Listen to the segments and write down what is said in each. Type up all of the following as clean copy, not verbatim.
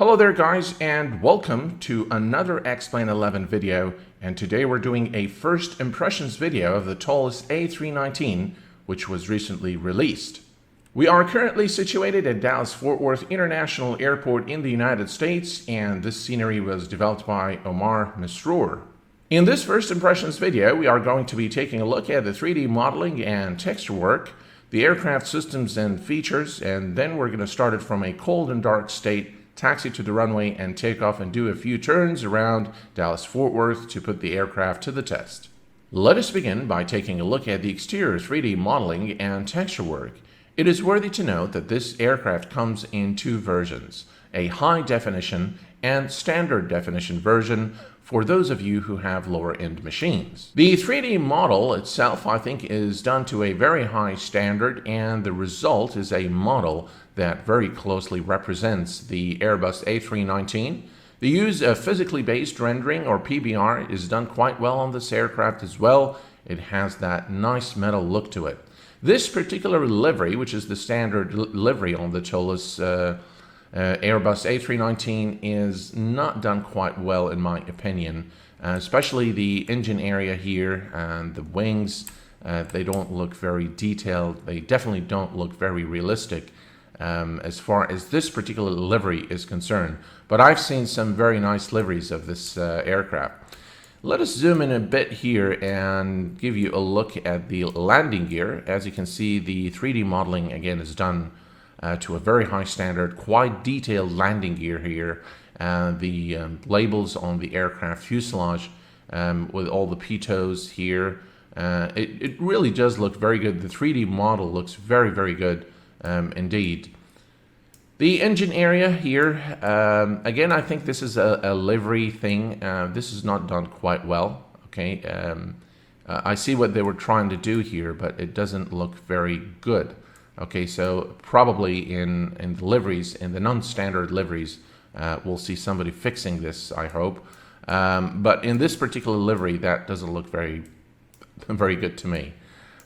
Hello there guys, and welcome to another Explain 11 video, and today we're doing a first impressions video of the ToLiSs A319, which was recently released. We are currently situated at Dallas-Fort Worth International Airport in the United States, and this scenery was developed by Omar Masroor. In this first impressions video, we are going to be taking a look at the 3D modeling and texture work, the aircraft systems and features, and then we're going to start it from a cold and dark state, taxi to the runway, and take off and do a few turns around Dallas-Fort Worth to put the aircraft to the test. Let us begin by taking a look at the exterior 3D modeling and texture work. It is worthy to note that this aircraft comes in two versions, a high definition and standard definition version for those of you who have lower end machines. The 3D model itself, I think, is done to a very high standard, and the result is a model that very closely represents the Airbus A319. The use of physically based rendering, or PBR, is done quite well on this aircraft as well. It has that nice metal look to it. This particular livery, which is the standard livery on the ToLiSs Airbus A319, is not done quite well in my opinion, especially the engine area here and the wings. They don't look very detailed. They definitely don't look very realistic as far as this particular livery is concerned. But I've seen some very nice liveries of this aircraft. Let us zoom in a bit here and give you a look at the landing gear. As you can see, the 3D modeling again is done to a very high standard, quite detailed landing gear here. The labels on the aircraft fuselage with all the pitos here. It really does look very good. The 3D model looks very, very good indeed. The engine area here, again, I think this is a livery thing. This is not done quite well. Okay, I see what they were trying to do here, but it doesn't look very good. Okay, so probably in the liveries, in the non-standard liveries, we'll see somebody fixing this, I hope. But in this particular livery, that doesn't look very good to me.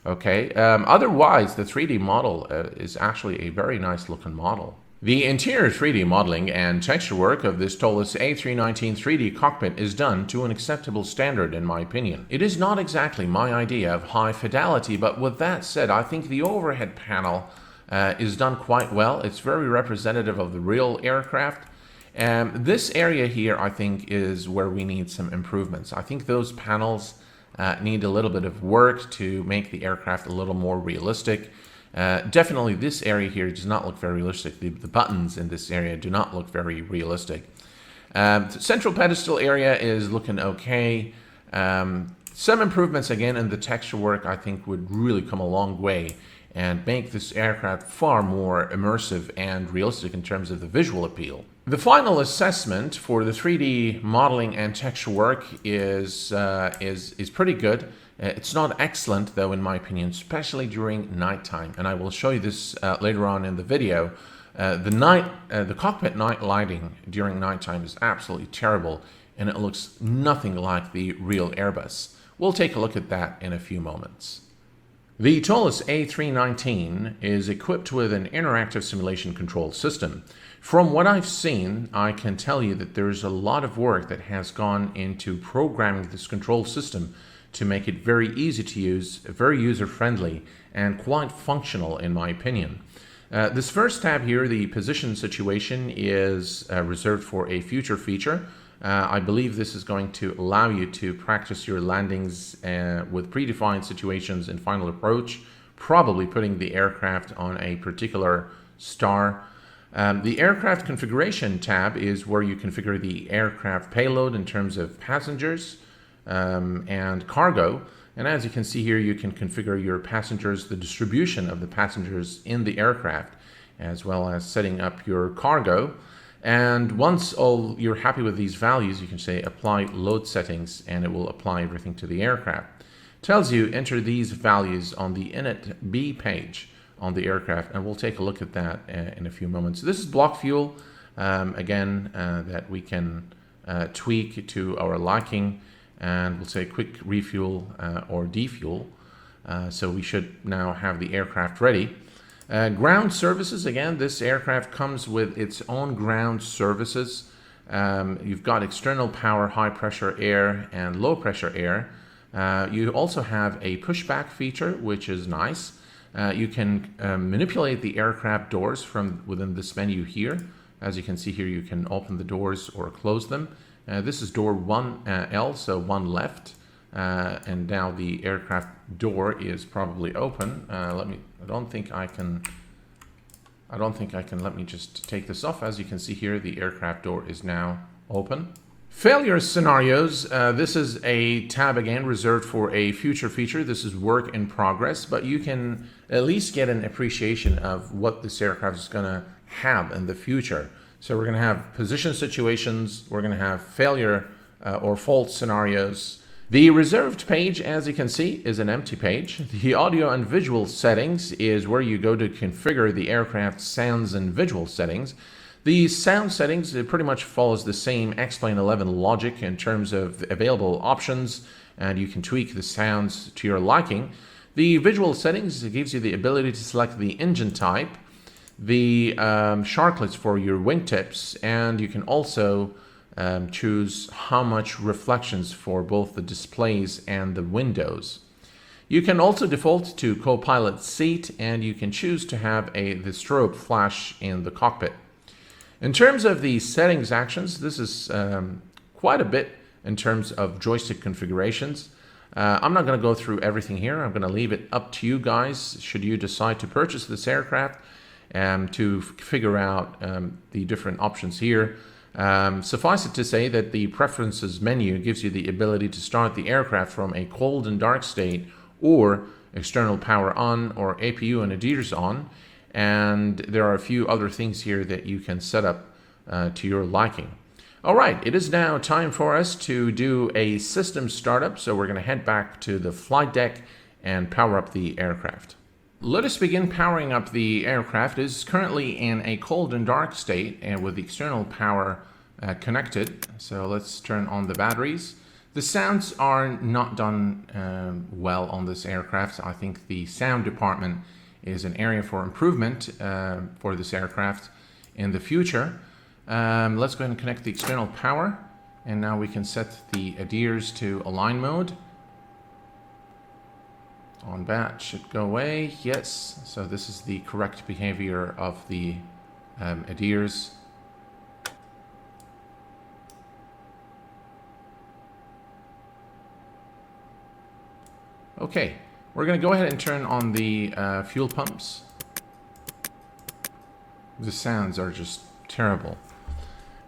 Okay, otherwise, the 3D model is actually a very nice looking model. The interior 3D modeling and texture work of this ToLiSs A319 3D cockpit is done to an acceptable standard in my opinion. It is not exactly my idea of high fidelity, but with that said, I think the overhead panel is done quite well. It's very representative of the real aircraft. This area here, I think, is where we need some improvements. I think those panels need a little bit of work to make the aircraft a little more realistic. Definitely this area here does not look very realistic. The buttons in this area do not look very realistic. The central pedestal area is looking okay. Some improvements again in the texture work I think would really come a long way and make this aircraft far more immersive and realistic in terms of the visual appeal. The final assessment for the 3D modeling and texture work is pretty good. It's not excellent though, in my opinion, especially during nighttime, and I will show you this later on in the video. The cockpit night lighting during nighttime is absolutely terrible, and it looks nothing like the real Airbus. We'll take a look at that in a few moments. The ToLiSs A319 is equipped with an interactive simulation control system. From what I've seen, I can tell you that there's a lot of work that has gone into programming this control system to make it very easy to use, very user-friendly, and quite functional in my opinion. This first tab here, the position situation, is reserved for a future feature. I believe this is going to allow you to practice your landings with predefined situations in final approach, probably putting the aircraft on a particular star. The aircraft configuration tab is where you configure the aircraft payload in terms of passengers and cargo. And as you can see here, you can configure your passengers, the distribution of the passengers in the aircraft, as well as setting up your cargo. And once you're happy with these values, you can say apply load settings, and it will apply everything to the aircraft. It tells you enter these values on the init B page on the aircraft, and we'll take a look at that in a few moments. This is block fuel, again, that we can tweak to our liking, and we'll say quick refuel or defuel. So we should now have the aircraft ready. Ground services, again, this aircraft comes with its own ground services. You've got external power, high pressure air, and low pressure air. You also have a pushback feature, which is nice. You can manipulate the aircraft doors from within this menu here. As you can see here, you can open the doors or close them. This is door 1L, so one left. And now the aircraft door is probably open. I don't think I can. Let me just take this off. As you can see here, the aircraft door is now open. Failure scenarios. This is a tab again reserved for a future feature. This is work in progress, but you can at least get an appreciation of what this aircraft is going to have in the future. So we're going to have position situations. We're going to have failure or fault scenarios. The reserved page, as you can see, is an empty page. The audio and visual settings is where you go to configure the aircraft's sounds and visual settings. The sound settings, it pretty much follows the same Explain 11 logic in terms of available options, and you can tweak the sounds to your liking. The visual settings, it gives you the ability to select the engine type, the sharklets for your wingtips, and you can also choose how much reflections for both the displays and the windows. You can also default to co-pilot seat, and you can choose to have the strobe flash in the cockpit. In terms of the settings actions, this is quite a bit in terms of joystick configurations. I'm not going to go through everything here. I'm going to leave it up to you guys should you decide to purchase this aircraft to figure out the different options here. Suffice it to say that the preferences menu gives you the ability to start the aircraft from a cold and dark state, or external power on, or APU and ADIRS on, and there are a few other things here that you can set up to your liking. All right, it is now time for us to do a system startup, so we're going to head back to the flight deck and power up the aircraft. Let us begin powering up the aircraft. It is currently in a cold and dark state and with the external power connected. So let's turn on the batteries. The sounds are not done well on this aircraft. I think the sound department is an area for improvement for this aircraft in the future. Let's go ahead and connect the external power. And now we can set the ADIRS to align mode. On bat should go away. Yes, so this is the correct behavior of the ADIRS. Okay, we're going to go ahead and turn on the fuel pumps. The sounds are just terrible.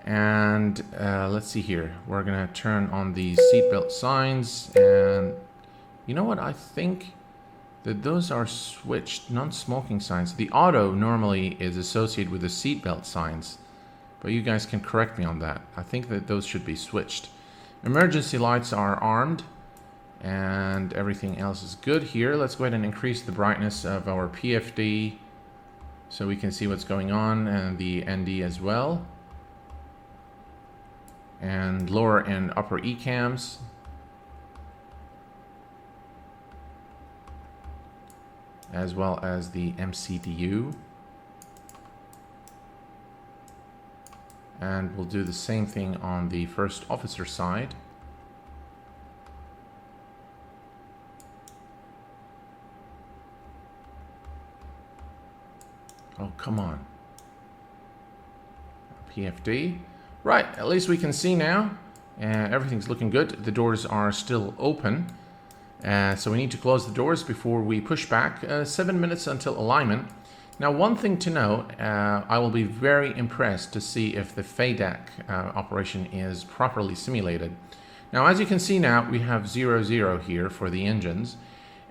And let's see here. We're going to turn on the seatbelt signs, and you know what? I think that those are switched, non-smoking signs. The auto normally is associated with the seatbelt signs, but you guys can correct me on that. I think that those should be switched. Emergency lights are armed, and everything else is good here. Let's go ahead and increase the brightness of our PFD so we can see what's going on, and the ND as well. And lower and upper ECAMs. As well as the MCDU. And we'll do the same thing on the first officer side. Oh, come on. PFD. Right, at least we can see now. Everything's looking good. The doors are still open. So we need to close the doors before we push back. 7 minutes until alignment. Now, one thing to note, I will be very impressed to see if the FADEC operation is properly simulated. Now, as you can see now, we have 00 here for the engines.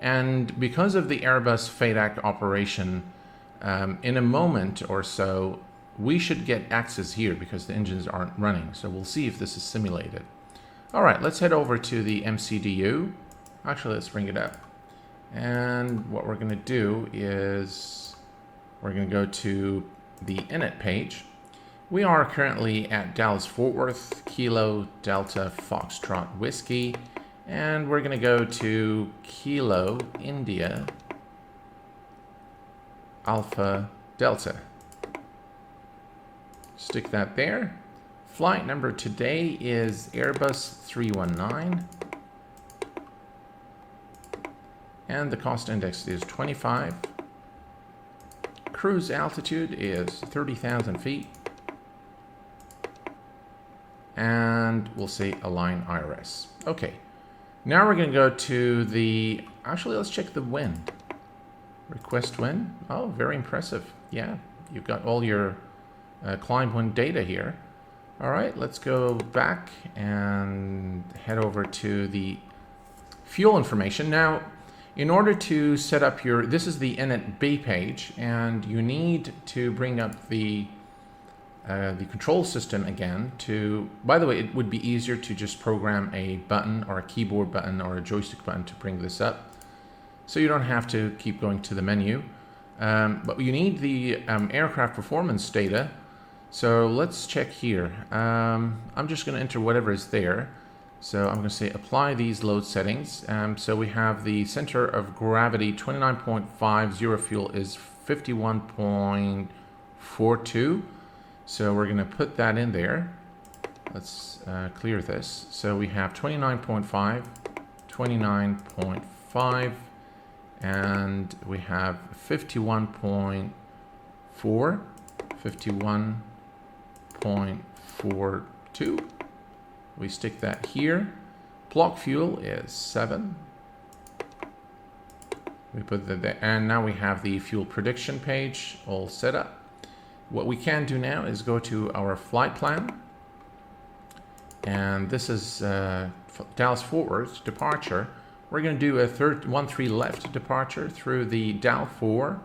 And because of the Airbus FADEC operation, in a moment or so, we should get access here because the engines aren't running. So we'll see if this is simulated. All right, let's head over to the MCDU. Actually, let's bring it up. And what we're going to do is we're going to go to the init page. We are currently at Dallas Fort Worth, Kilo Delta Foxtrot Whiskey. And we're going to go to Kilo India Alpha Delta. Stick that there. Flight number today is Airbus 319. And the cost index is 25. Cruise altitude is 30,000 feet. And we'll say align IRS. Okay. Now we're going to go to the, actually let's check the wind. Request wind. Oh, very impressive. Yeah, you've got all your climb wind data here. All right, let's go back and head over to the fuel information. Now, in order to set up your, this is the init B page, and you need to bring up the control system again to, by the way, it would be easier to just program a button or a keyboard button or a joystick button to bring this up. So you don't have to keep going to the menu. But you need the aircraft performance data. So let's check here. I'm just going to enter whatever is there. So I'm going to say apply these load settings. So we have the center of gravity 29.50, fuel is 51.42. So we're going to put that in there. Let's clear this. So we have 29.5, 29.5, and we have 51.4, 51.42. We stick that here. Block fuel is 7. We put that there, and now we have the fuel prediction page all set up. What we can do now is go to our flight plan, and this is Dallas Fort Worth departure. We're going to do a 13 left departure through the DAL 4,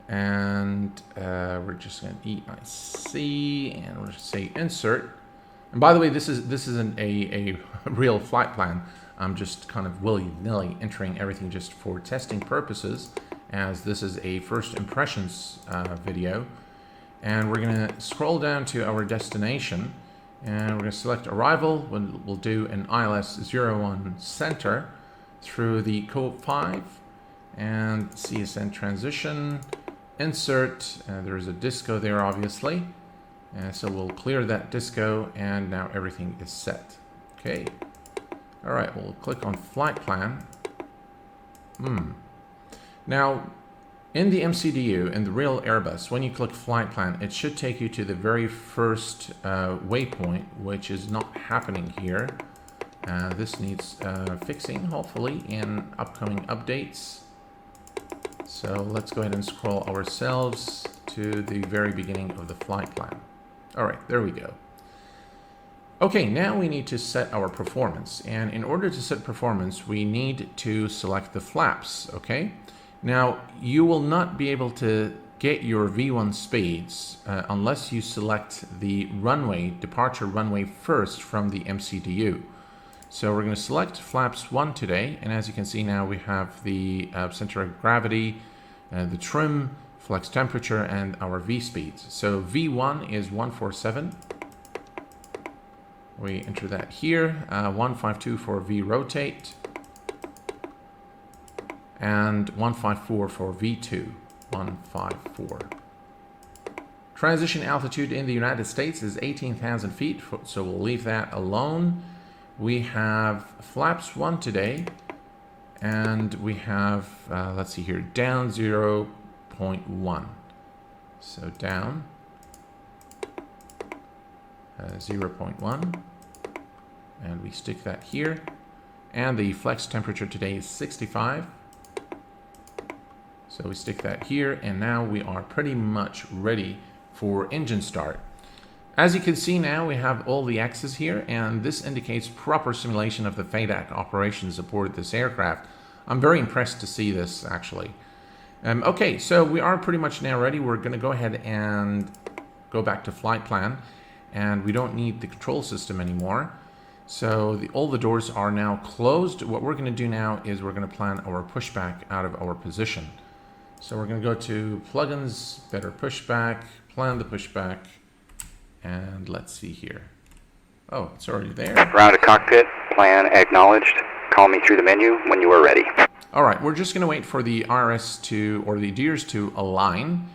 and we're just going to EIC, and we'll say insert. And by the way, this isn't a real flight plan. I'm just kind of willy-nilly entering everything just for testing purposes, as this is a first impressions video. And we're going to scroll down to our destination, and we're going to select arrival. We'll do an ILS 01 center through the code 5 and CSN transition, insert. There's a disco there, obviously. So we'll clear that disco, and now everything is set. Okay. All right, we'll click on flight plan. Now, in the MCDU, in the real Airbus, when you click flight plan, it should take you to the very first waypoint, which is not happening here. This needs fixing, hopefully, in upcoming updates. So let's go ahead and scroll ourselves to the very beginning of the flight plan. All right, there we go. Okay, now we need to set our performance. And in order to set performance, we need to select the flaps, okay? Now, you will not be able to get your V1 speeds unless you select the runway, departure runway first from the MCDU. So we're going to select flaps 1 today, and as you can see now, we have the center of gravity, the trim, flex temperature, and our V speeds. So V1 is 147. We enter that here, 152 for V rotate, and 154 for V2, 154. Transition altitude in the United States is 18,000 feet, so we'll leave that alone. We have flaps 1 today, and we have, let's see here, down 0.1. So down 0.1, and we stick that here. And the flex temperature today is 65. So we stick that here, and now we are pretty much ready for engine start. As you can see now, we have all the X's here, and this indicates proper simulation of the FADAC operations aboard this aircraft. I'm very impressed to see this, actually. Okay, so we are pretty much now ready. We're going to go ahead and go back to flight plan, and we don't need the control system anymore. So all the doors are now closed. What we're going to do now is we're going to plan our pushback out of our position. So we're going to go to plugins, better pushback, plan the pushback, and let's see here. Oh, it's already there. Round to cockpit, plan acknowledged. Call me through the menu when you are ready. All right, we're just going to wait for the RS to, or the gears to align,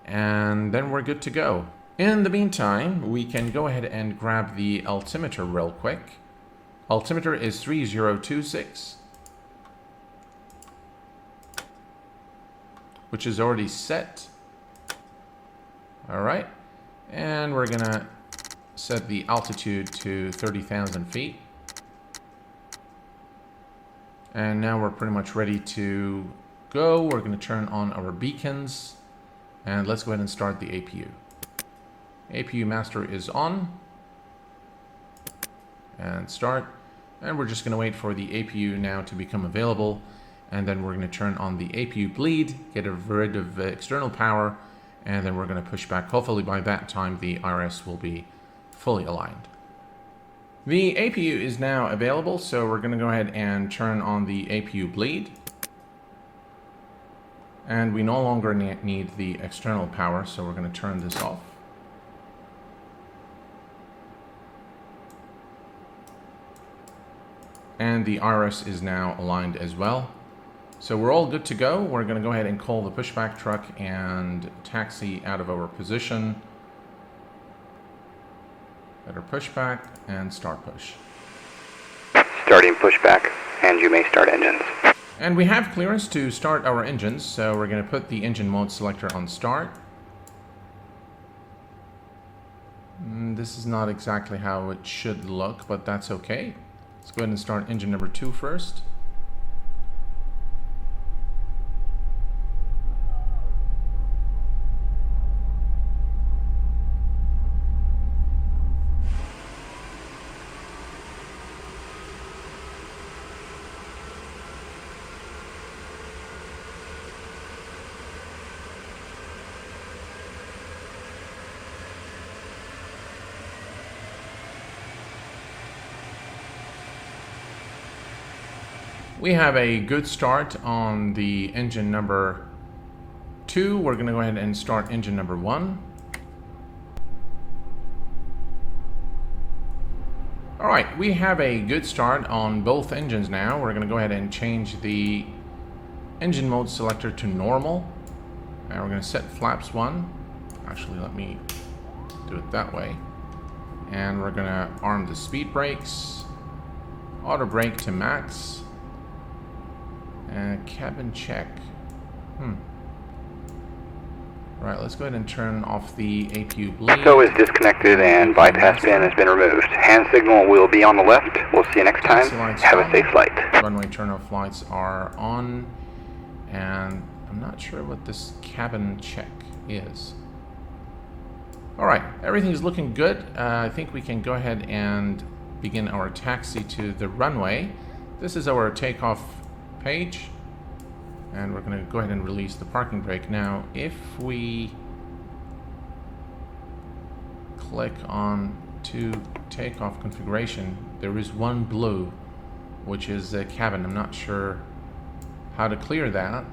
and then we're good to go. In the meantime, we can go ahead and grab the altimeter real quick. Altimeter is 3026, which is already set. All right, and we're going to set the altitude to 30,000 feet. And now we're pretty much ready to go. We're going to turn on our beacons, and let's go ahead and start the APU. APU master is on, and start. And we're just going to wait for the APU now to become available, and then we're going to turn on the APU bleed, get rid of external power, and then we're going to push back. Hopefully by that time the RS will be fully aligned. The APU is now available, so we're going to go ahead and turn on the APU bleed. And we no longer need the external power, so we're going to turn this off. And the RS is now aligned as well. So we're all good to go. We're going to go ahead and call the pushback truck and taxi out of our position. Better pushback and start push. Starting pushback, and you may start engines. And we have clearance to start our engines, so we're going to put the engine mode selector on start. This is not exactly how it should look, but that's okay. Let's go ahead and start engine number 2 first. We have a good start on the engine number 2. We're going to go ahead and start engine number 1. All right, we have a good start on both engines now. We're going to go ahead and change the engine mode selector to normal. And we're going to set flaps 1. Actually, let me do it that way. And we're going to arm the speed brakes. Auto brake to max. Cabin check. Right, let's go ahead and turn off the APU bleed. So is disconnected and bypass bin has been removed. Hand signal will be on the left. We'll see you next time. Have a safe flight. Runway turnoff lights are on, and I'm not sure what this cabin check is. All right, everything is looking good. I think we can go ahead and begin our taxi to the runway. This is our takeoff page, and we're going to go ahead and release the parking brake. Now if we click on to takeoff configuration, there is one blue, which is a cabin. I'm not sure how to clear that.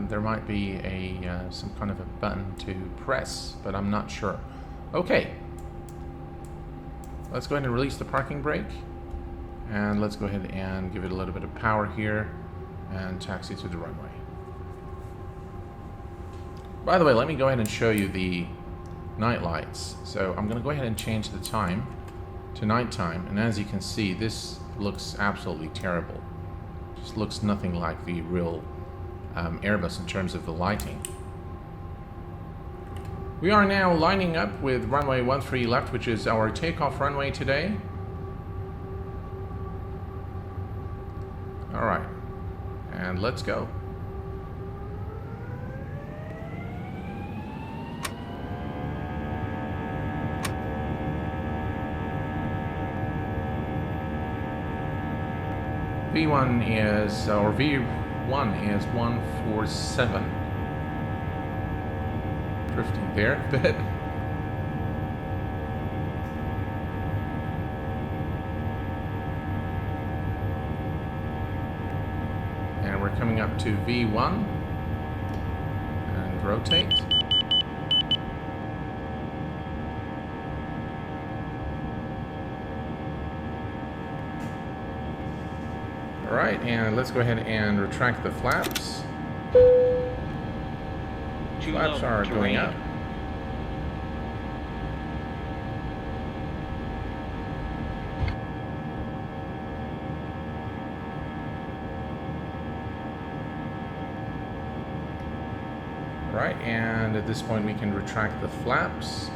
There might be a some kind of a button to press, but I'm not sure. Okay, let's go ahead and release the parking brake, and let's go ahead and give it a little bit of power here and taxi to the runway. By the way, let me go ahead and show you the night lights. So I'm going to go ahead and change the time to nighttime, and as you can see, this looks absolutely terrible. Just looks nothing like the real Airbus in terms of the lighting. We are now lining up with runway 13 left, which is our takeoff runway today. All right, and let's go. V1 is, or V1 is 147. Drifting there a bit. And we're coming up to V1 and rotate. Alright, and let's go ahead and retract the flaps. Flaps are going up. Right, and at this point we can retract the flaps.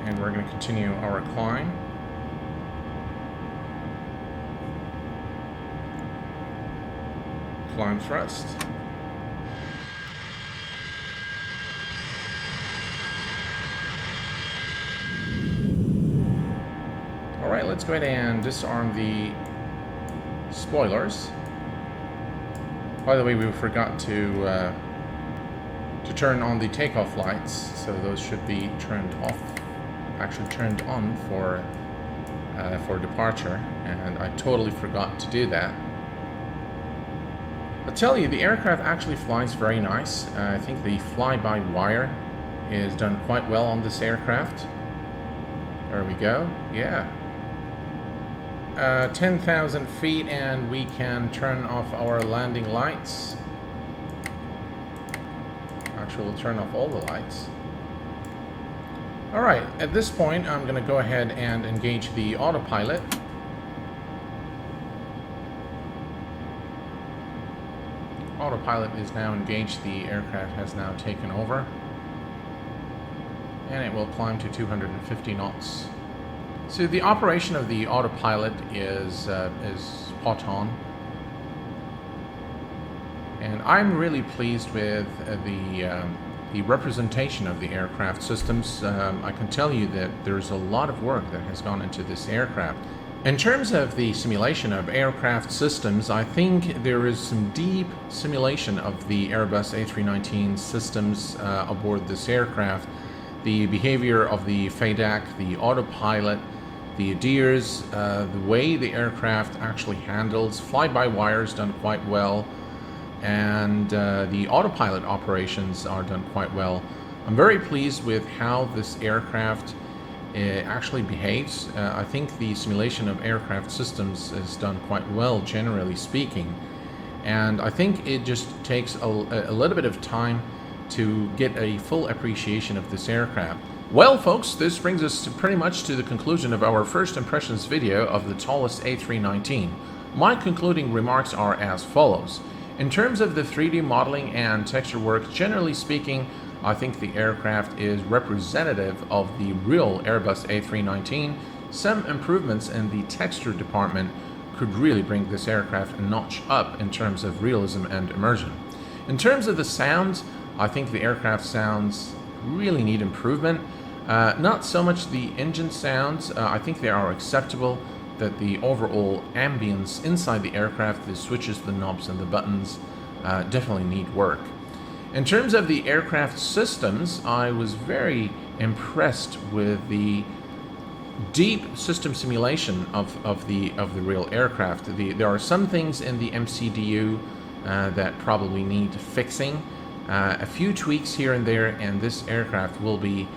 And we're going to continue our climb. Climb thrust. Alright, let's go ahead and disarm the spoilers. By the way, we forgot to turn on the takeoff lights, so those should be turned off, actually turned on for departure, and I totally forgot to do that. I'll tell you, the aircraft actually flies very nice. I think the fly-by-wire is done quite well on this aircraft. There we go. Yeah. 10,000 feet and we can turn off our landing lights. Actually, we'll turn off all the lights. Alright, at this point I'm going to go ahead and engage the autopilot. Autopilot is now engaged. The aircraft has now taken over. And it will climb to 250 knots. So the operation of the autopilot is spot on, and I'm really pleased with the representation of the aircraft systems. I can tell you that there's a lot of work that has gone into this aircraft. In terms of the simulation of aircraft systems, I think there is some deep simulation of the Airbus A319 systems aboard this aircraft. The behavior of the FADAC, the autopilot, the ADIRS, the way the aircraft actually handles, fly-by-wire is done quite well, and the autopilot operations are done quite well. I'm very pleased with how this aircraft actually behaves. I think the simulation of aircraft systems is done quite well, generally speaking, and I think it just takes a little bit of time to get a full appreciation of this aircraft. Well, folks, this brings us pretty much to the conclusion of our first impressions video of the ToLiSs A319. My concluding remarks are as follows. In terms of the 3D modeling and texture work, generally speaking, I think the aircraft is representative of the real Airbus A319. Some improvements in the texture department could really bring this aircraft a notch up in terms of realism and immersion. In terms of the sounds, I think the aircraft sounds really need improvement. Not so much the engine sounds. I think they are acceptable, that the overall ambience inside the aircraft, the switches, the knobs, and the buttons definitely need work. In terms of the aircraft systems, I was very impressed with the deep system simulation of the real aircraft. There are some things in the MCDU that probably need fixing. A few tweaks here and there, and this aircraft will be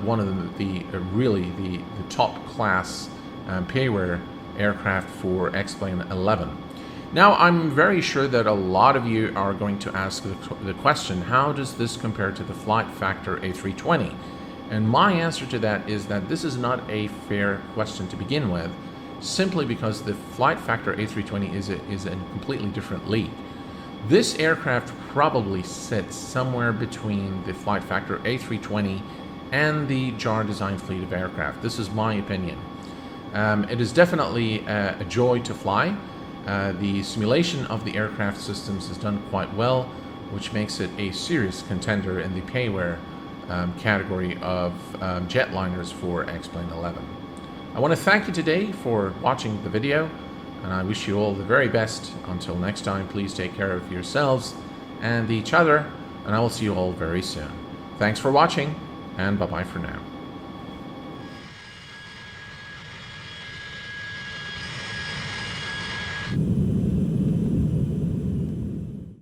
one of the top class payware aircraft for X-Plane 11. Now, I'm very sure that a lot of you are going to ask the question, how does this compare to the Flight Factor A320? And my answer to that is that this is not a fair question to begin with, simply because the Flight Factor A320 is a completely different league. This aircraft probably sits somewhere between the Flight Factor A320 and the JAR design fleet of aircraft. This is my opinion. It is definitely a joy to fly. The simulation of the aircraft systems is done quite well, which makes it a serious contender in the payware category of jetliners for X-Plane 11. I want to thank you today for watching the video, and I wish you all the very best. Until next time, please take care of yourselves and each other, and I will see you all very soon. Thanks for watching, and bye-bye for now.